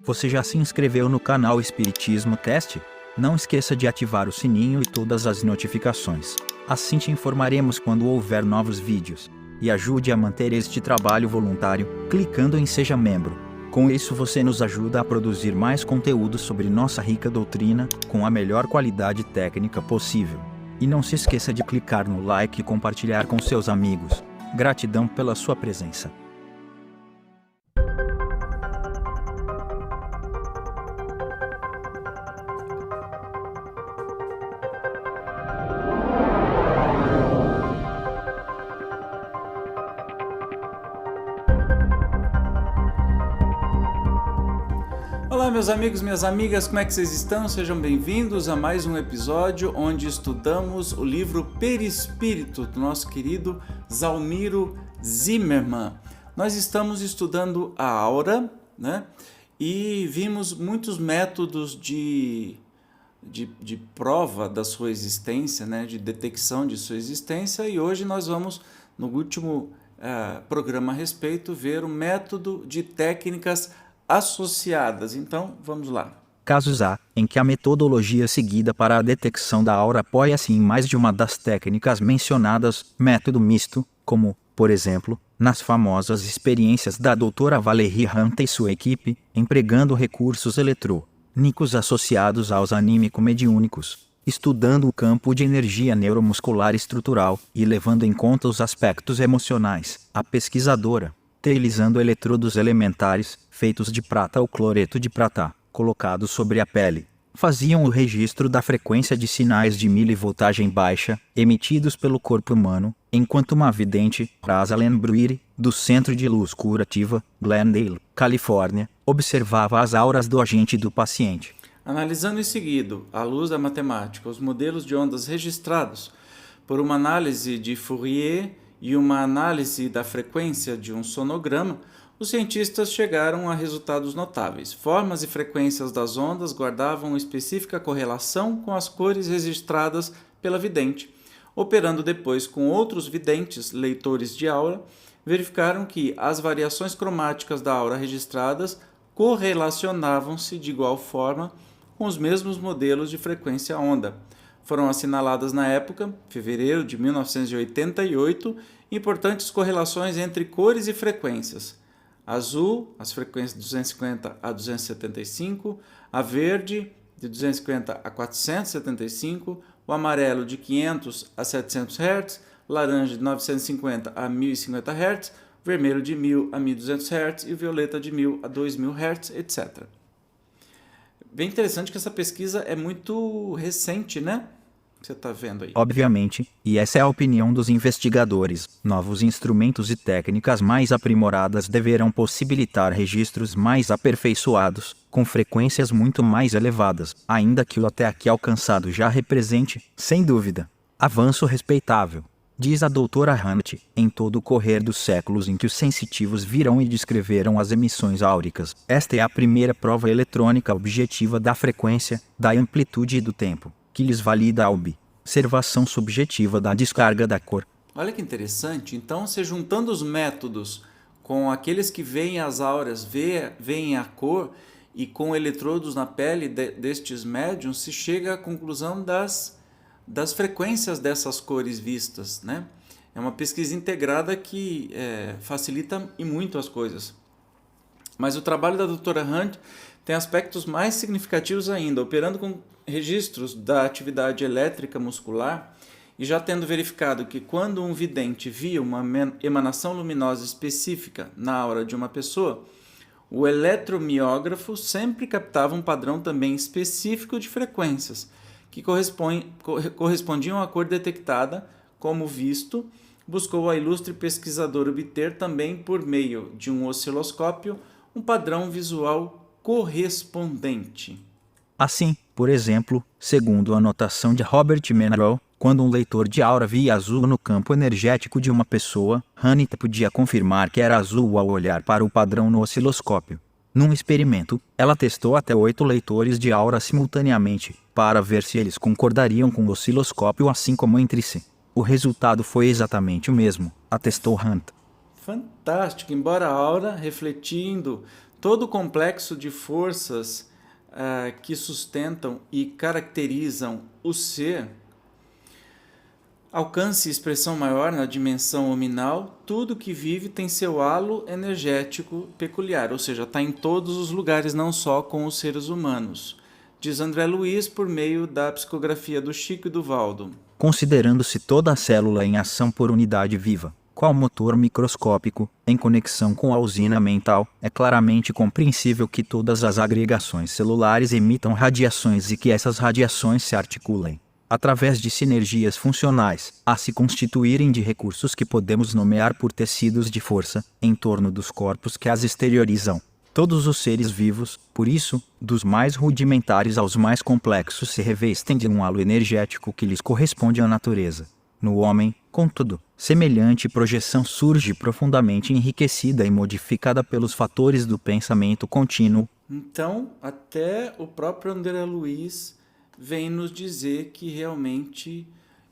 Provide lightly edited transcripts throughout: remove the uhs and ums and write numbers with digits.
Você já se inscreveu no canal Espiritismo Cast? Não esqueça de ativar o sininho e todas as notificações. Assim te informaremos quando houver novos vídeos. E ajude a manter este trabalho voluntário, clicando em Seja Membro. Com isso você nos ajuda a produzir mais conteúdo sobre nossa rica doutrina, com a melhor qualidade técnica possível. E não se esqueça de clicar no like e compartilhar com seus amigos. Gratidão pela sua presença. Olá meus amigos, minhas amigas, como é que vocês estão? Sejam bem-vindos a mais um episódio onde estudamos o livro Perispírito do nosso querido Zalmiro Zimmermann. Nós estamos estudando a aura, né? E vimos muitos métodos de prova da sua existência, né? De detecção de sua existência, e hoje nós vamos, no último programa a respeito, ver o método de técnicas associadas. Então, vamos lá. Casos há em que a metodologia seguida para a detecção da aura apoia-se em mais de uma das técnicas mencionadas, método misto, como, por exemplo, nas famosas experiências da doutora Valerie Hunt e sua equipe, empregando recursos eletrônicos associados aos anímico-mediúnicos, estudando o campo de energia neuromuscular estrutural e levando em conta os aspectos emocionais. A pesquisadora, utilizando eletrodos elementares, feitos de prata ou cloreto de prata, colocados sobre a pele, faziam o registro da frequência de sinais de milivoltagem baixa, emitidos pelo corpo humano, enquanto uma vidente, Rosalind Bruire, do Centro de Luz Curativa, Glendale, Califórnia, observava as auras do agente do paciente. Analisando em seguida, à luz da matemática, os modelos de ondas registrados por uma análise de Fourier e uma análise da frequência de um sonograma, os cientistas chegaram a resultados notáveis. Formas e frequências das ondas guardavam específica correlação com as cores registradas pela vidente. Operando depois com outros videntes, leitores de aura, verificaram que as variações cromáticas da aura registradas correlacionavam-se de igual forma com os mesmos modelos de frequência onda. Foram assinaladas na época, fevereiro de 1988, importantes correlações entre cores e frequências. Azul, as frequências de 250 a 275, a verde, de 250 a 475, o amarelo de 500 a 700 Hz, laranja de 950 a 1050 Hz, vermelho de 1000 a 1200 Hz e violeta de 1000 a 2000 Hz, etc. Bem interessante que essa pesquisa é muito recente, né? Você está vendo aí. Obviamente, e essa é a opinião dos investigadores, novos instrumentos e técnicas mais aprimoradas deverão possibilitar registros mais aperfeiçoados, com frequências muito mais elevadas, ainda que o até aqui alcançado já represente, sem dúvida, avanço respeitável. Diz a doutora Hunt, em todo o correr dos séculos em que os sensitivos viram e descreveram as emissões áuricas, esta é a primeira prova eletrônica objetiva da frequência, da amplitude e do tempo, que lhes valida a observação subjetiva da descarga da cor. Olha que interessante. Então, se juntando os métodos com aqueles que veem as auras, veem a cor, e com eletrodos na pele destes médiums, se chega à conclusão das frequências dessas cores vistas, né? É uma pesquisa integrada que facilita e muito as coisas. Mas o trabalho da doutora Hunt tem aspectos mais significativos ainda, operando com registros da atividade elétrica muscular e já tendo verificado que quando um vidente via uma emanação luminosa específica na aura de uma pessoa, o eletromiógrafo sempre captava um padrão também específico de frequências, que correspondiam à cor detectada, como visto, buscou a ilustre pesquisadora obter também por meio de um osciloscópio um padrão visual correspondente. Assim, por exemplo, segundo a anotação de Robert Menaro, quando um leitor de aura via azul no campo energético de uma pessoa, Hunt podia confirmar que era azul ao olhar para o padrão no osciloscópio. Num experimento, ela testou até 8 leitores de aura simultaneamente, para ver se eles concordariam com o osciloscópio assim como entre si. O resultado foi exatamente o mesmo, atestou Hunt. fantástico, embora a aura, refletindo todo o complexo de forças que sustentam e caracterizam o ser, alcance expressão maior na dimensão nominal, tudo que vive tem seu halo energético peculiar, ou seja, está em todos os lugares, não só com os seres humanos. Diz André Luiz por meio da psicografia do Chico e do Valdo. Considerando-se toda a célula em ação por unidade viva, qual motor microscópico, em conexão com a usina mental, é claramente compreensível que todas as agregações celulares emitam radiações e que essas radiações se articulem, através de sinergias funcionais, a se constituírem de recursos que podemos nomear por tecidos de força, em torno dos corpos que as exteriorizam. Todos os seres vivos, por isso, dos mais rudimentares aos mais complexos, se revestem de um halo energético que lhes corresponde à natureza. No homem, contudo, semelhante projeção surge profundamente enriquecida e modificada pelos fatores do pensamento contínuo. Então, até o próprio André Luiz vem nos dizer que realmente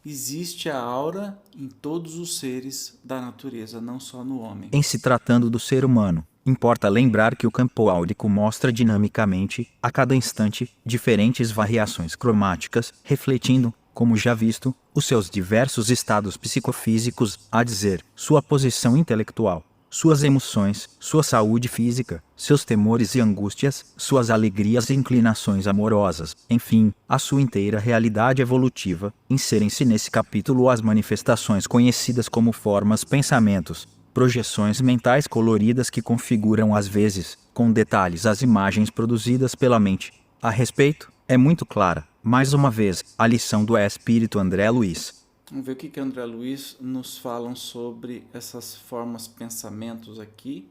existe a aura em todos os seres da natureza, não só no homem. Em se tratando do ser humano, importa lembrar que o campo áurico mostra dinamicamente, a cada instante, diferentes variações cromáticas, refletindo, como já visto, os seus diversos estados psicofísicos, a dizer, sua posição intelectual, suas emoções, sua saúde física, seus temores e angústias, suas alegrias e inclinações amorosas, enfim, a sua inteira realidade evolutiva. Inserem-se nesse capítulo as manifestações conhecidas como formas, pensamentos, projeções mentais coloridas que configuram às vezes, com detalhes, as imagens produzidas pela mente. A respeito, é muito clara, mais uma vez, a lição do Espírito André Luiz. Vamos ver o que André Luiz nos falam sobre essas formas, pensamentos aqui.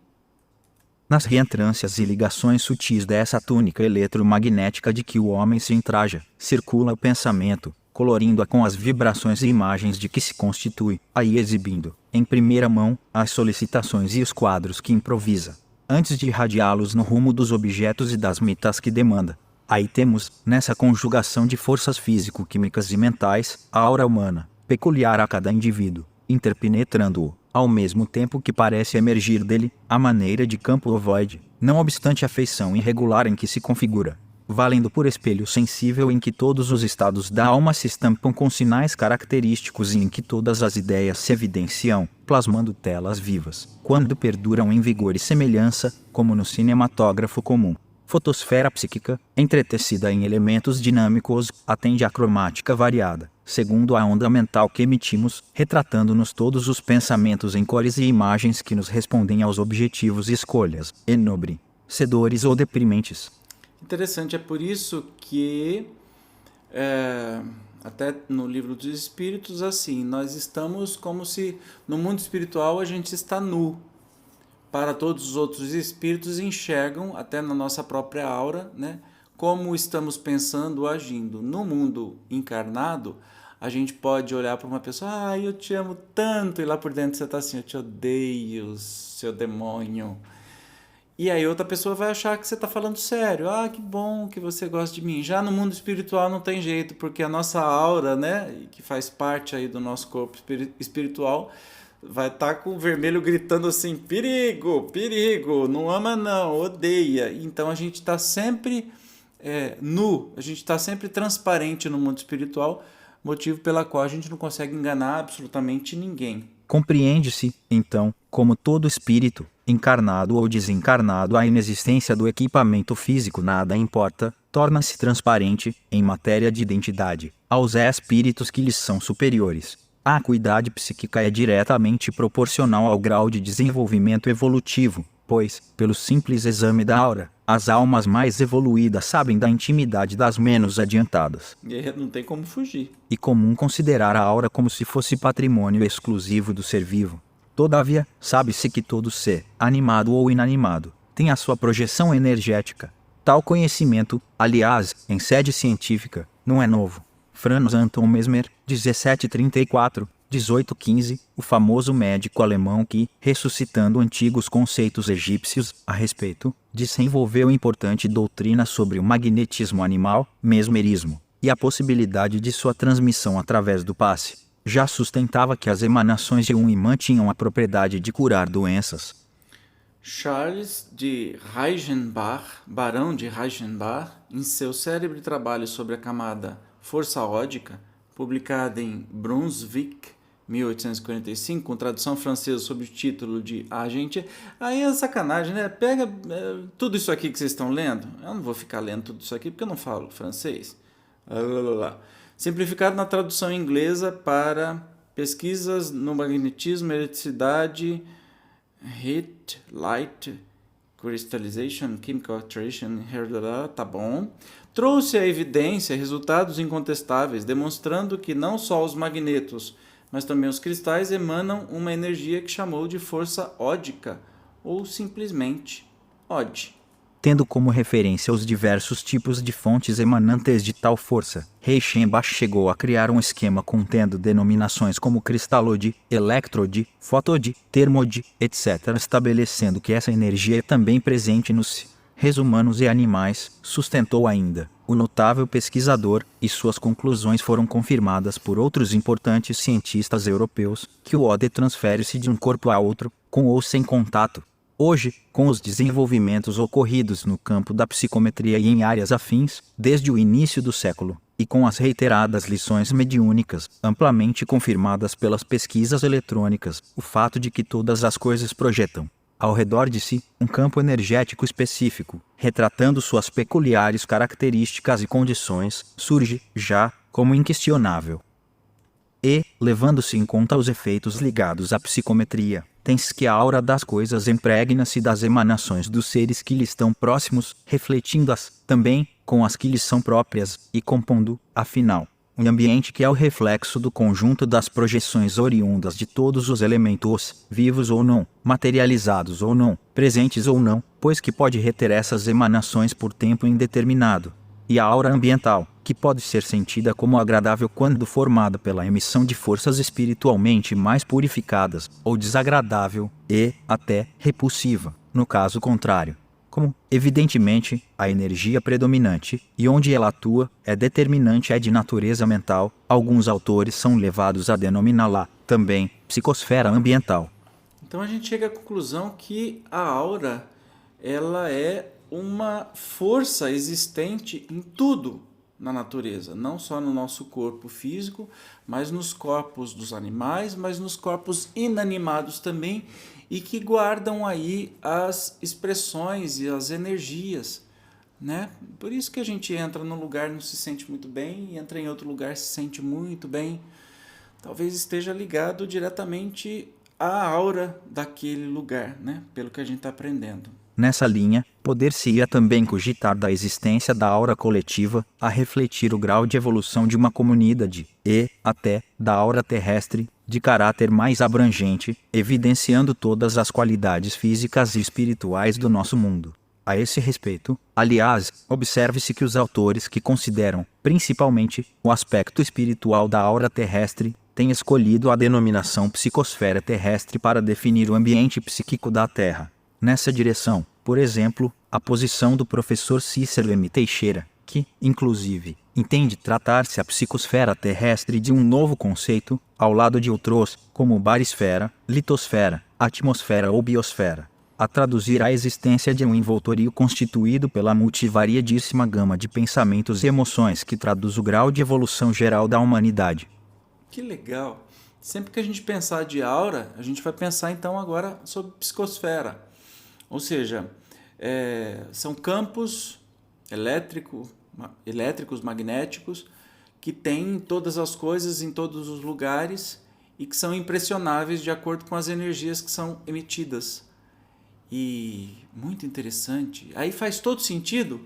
Nas reentrâncias e ligações sutis dessa túnica eletromagnética de que o homem se entraja, circula o pensamento, colorindo-a com as vibrações e imagens de que se constitui, aí exibindo, em primeira mão, as solicitações e os quadros que improvisa, antes de irradiá-los no rumo dos objetos e das metas que demanda. Aí temos, nessa conjugação de forças físico-químicas e mentais, a aura humana, peculiar a cada indivíduo, interpenetrando-o, ao mesmo tempo que parece emergir dele, à maneira de campo ovoide, não obstante a feição irregular em que se configura, valendo por espelho sensível em que todos os estados da alma se estampam com sinais característicos e em que todas as ideias se evidenciam, plasmando telas vivas, quando perduram em vigor e semelhança, como no cinematógrafo comum. Fotosfera psíquica, entretecida em elementos dinâmicos, atende à cromática variada, segundo a onda mental que emitimos, retratando-nos todos os pensamentos em cores e imagens que nos respondem aos objetivos e escolhas, enobrecedores ou deprimentes. Interessante, é por isso que, até no livro dos Espíritos, assim, nós estamos como se no mundo espiritual a gente está nu. Para todos os outros espíritos enxergam, até na nossa própria aura, né, como estamos pensando, agindo. No mundo encarnado, a gente pode olhar para uma pessoa, eu te amo tanto, e lá por dentro você está assim, eu te odeio, seu demônio. E aí outra pessoa vai achar que você está falando sério, que bom que você gosta de mim. Já no mundo espiritual não tem jeito, porque a nossa aura, né, que faz parte aí do nosso corpo espiritual, vai estar com o vermelho gritando assim, perigo, perigo, não ama não, odeia. Então a gente está sempre nu, a gente está sempre transparente no mundo espiritual, motivo pela qual a gente não consegue enganar absolutamente ninguém. Compreende-se, então, como todo espírito, encarnado ou desencarnado, a inexistência do equipamento físico nada importa, torna-se transparente, em matéria de identidade, aos espíritos que lhes são superiores. A acuidade psíquica é diretamente proporcional ao grau de desenvolvimento evolutivo, pois, pelo simples exame da aura, as almas mais evoluídas sabem da intimidade das menos adiantadas. E não tem como fugir. E comum considerar a aura como se fosse patrimônio exclusivo do ser vivo. Todavia, sabe-se que todo ser, animado ou inanimado, tem a sua projeção energética. Tal conhecimento, aliás, em sede científica, não é novo. Franz Anton Mesmer, 1734, 1815, o famoso médico alemão que, ressuscitando antigos conceitos egípcios a respeito, desenvolveu importante doutrina sobre o magnetismo animal, mesmerismo, e a possibilidade de sua transmissão através do passe. já sustentava que as emanações de um imã tinham a propriedade de curar doenças. Charles de Reichenbach, barão de Reichenbach, em seu célebre trabalho sobre a camada força ódica, publicado em Brunswick, 1845, com tradução francesa sob o título de Agente. Aí é sacanagem, né? Pega tudo isso aqui que vocês estão lendo. Eu não vou ficar lendo tudo isso aqui porque eu não falo francês. Simplificado na tradução inglesa para pesquisas no magnetismo, eletricidade, heat, light, crystallization, chemical alteration, tá bom. Trouxe à evidência resultados incontestáveis, demonstrando que não só os magnetos, mas também os cristais emanam uma energia que chamou de força ódica, ou simplesmente OD. Tendo como referência os diversos tipos de fontes emanantes de tal força, Reichenbach chegou a criar um esquema contendo denominações como cristalode, electrode, fotode, termode, etc., estabelecendo que essa energia é também presente nos seres humanos e animais, sustentou ainda o notável pesquisador, e suas conclusões foram confirmadas por outros importantes cientistas europeus, que o OD transfere-se de um corpo a outro, com ou sem contato. Hoje, com os desenvolvimentos ocorridos no campo da psicometria e em áreas afins, desde o início do século, e com as reiteradas lições mediúnicas, amplamente confirmadas pelas pesquisas eletrônicas, o fato de que todas as coisas projetam, ao redor de si, um campo energético específico, retratando suas peculiares características e condições, surge, já, como inquestionável. E, levando-se em conta os efeitos ligados à psicometria, tem-se que a aura das coisas impregna-se das emanações dos seres que lhe estão próximos, refletindo-as, também, com as que lhes são próprias, e compondo, afinal, um ambiente que é o reflexo do conjunto das projeções oriundas de todos os elementos, vivos ou não, materializados ou não, presentes ou não, pois que pode reter essas emanações por tempo indeterminado. E a aura ambiental, que pode ser sentida como agradável quando formada pela emissão de forças espiritualmente mais purificadas, ou desagradável, e, até, repulsiva, no caso contrário. Como, evidentemente, a energia predominante, e onde ela atua, é determinante é de natureza mental, alguns autores são levados a denominá-la, também, psicosfera ambiental. Então a gente chega à conclusão que a aura, ela é uma força existente em tudo na natureza, não só no nosso corpo físico, mas nos corpos dos animais, mas nos corpos inanimados também, e que guardam aí as expressões e as energias, né? Por isso que a gente entra num lugar e não se sente muito bem, e entra em outro lugar e se sente muito bem. Talvez esteja ligado diretamente à aura daquele lugar, né? Pelo que a gente está aprendendo. Nessa linha, poder-se-ia também cogitar da existência da aura coletiva, a refletir o grau de evolução de uma comunidade, e, até, da aura terrestre, de caráter mais abrangente, evidenciando todas as qualidades físicas e espirituais do nosso mundo. A esse respeito, aliás, observe-se que os autores que consideram, principalmente, o aspecto espiritual da aura terrestre, têm escolhido a denominação psicosfera terrestre para definir o ambiente psíquico da Terra. Nessa direção, por exemplo, a posição do professor Cícero M. Teixeira, que, inclusive, entende tratar-se a psicosfera terrestre de um novo conceito, ao lado de outros, como barisfera, litosfera, atmosfera ou biosfera, a traduzir a existência de um envoltório constituído pela multivariadíssima gama de pensamentos e emoções que traduz o grau de evolução geral da humanidade. Que legal! Sempre que a gente pensar de aura, a gente vai pensar então agora sobre psicosfera. Ou seja, são campos elétricos, magnéticos, que têm todas as coisas em todos os lugares e que são impressionáveis de acordo com as energias que são emitidas. E muito interessante. Aí faz todo sentido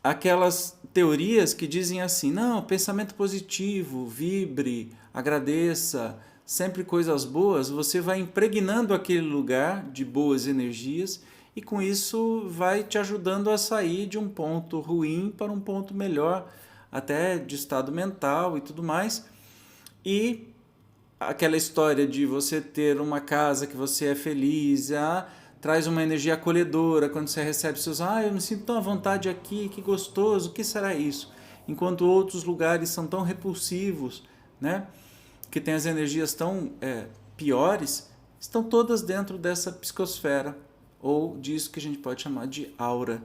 aquelas teorias que dizem assim, não, pensamento positivo, vibre, agradeça, sempre coisas boas, você vai impregnando aquele lugar de boas energias e com isso vai te ajudando a sair de um ponto ruim para um ponto melhor, até de estado mental e tudo mais. E aquela história de você ter uma casa que você é feliz, traz uma energia acolhedora quando você recebe seus, eu me sinto tão à vontade aqui, que gostoso, o que será isso? Enquanto outros lugares são tão repulsivos, né? que tem as energias tão piores, estão todas dentro dessa psicosfera, ou disso que a gente pode chamar de aura.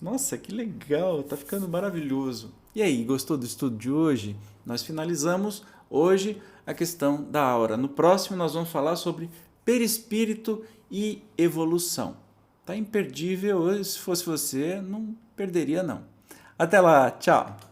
Nossa, que legal, tá ficando maravilhoso. E aí, gostou do estudo de hoje? Nós finalizamos hoje a questão da aura. No próximo nós vamos falar sobre perispírito e evolução. Tá imperdível, se fosse você, não perderia não. Até lá, tchau!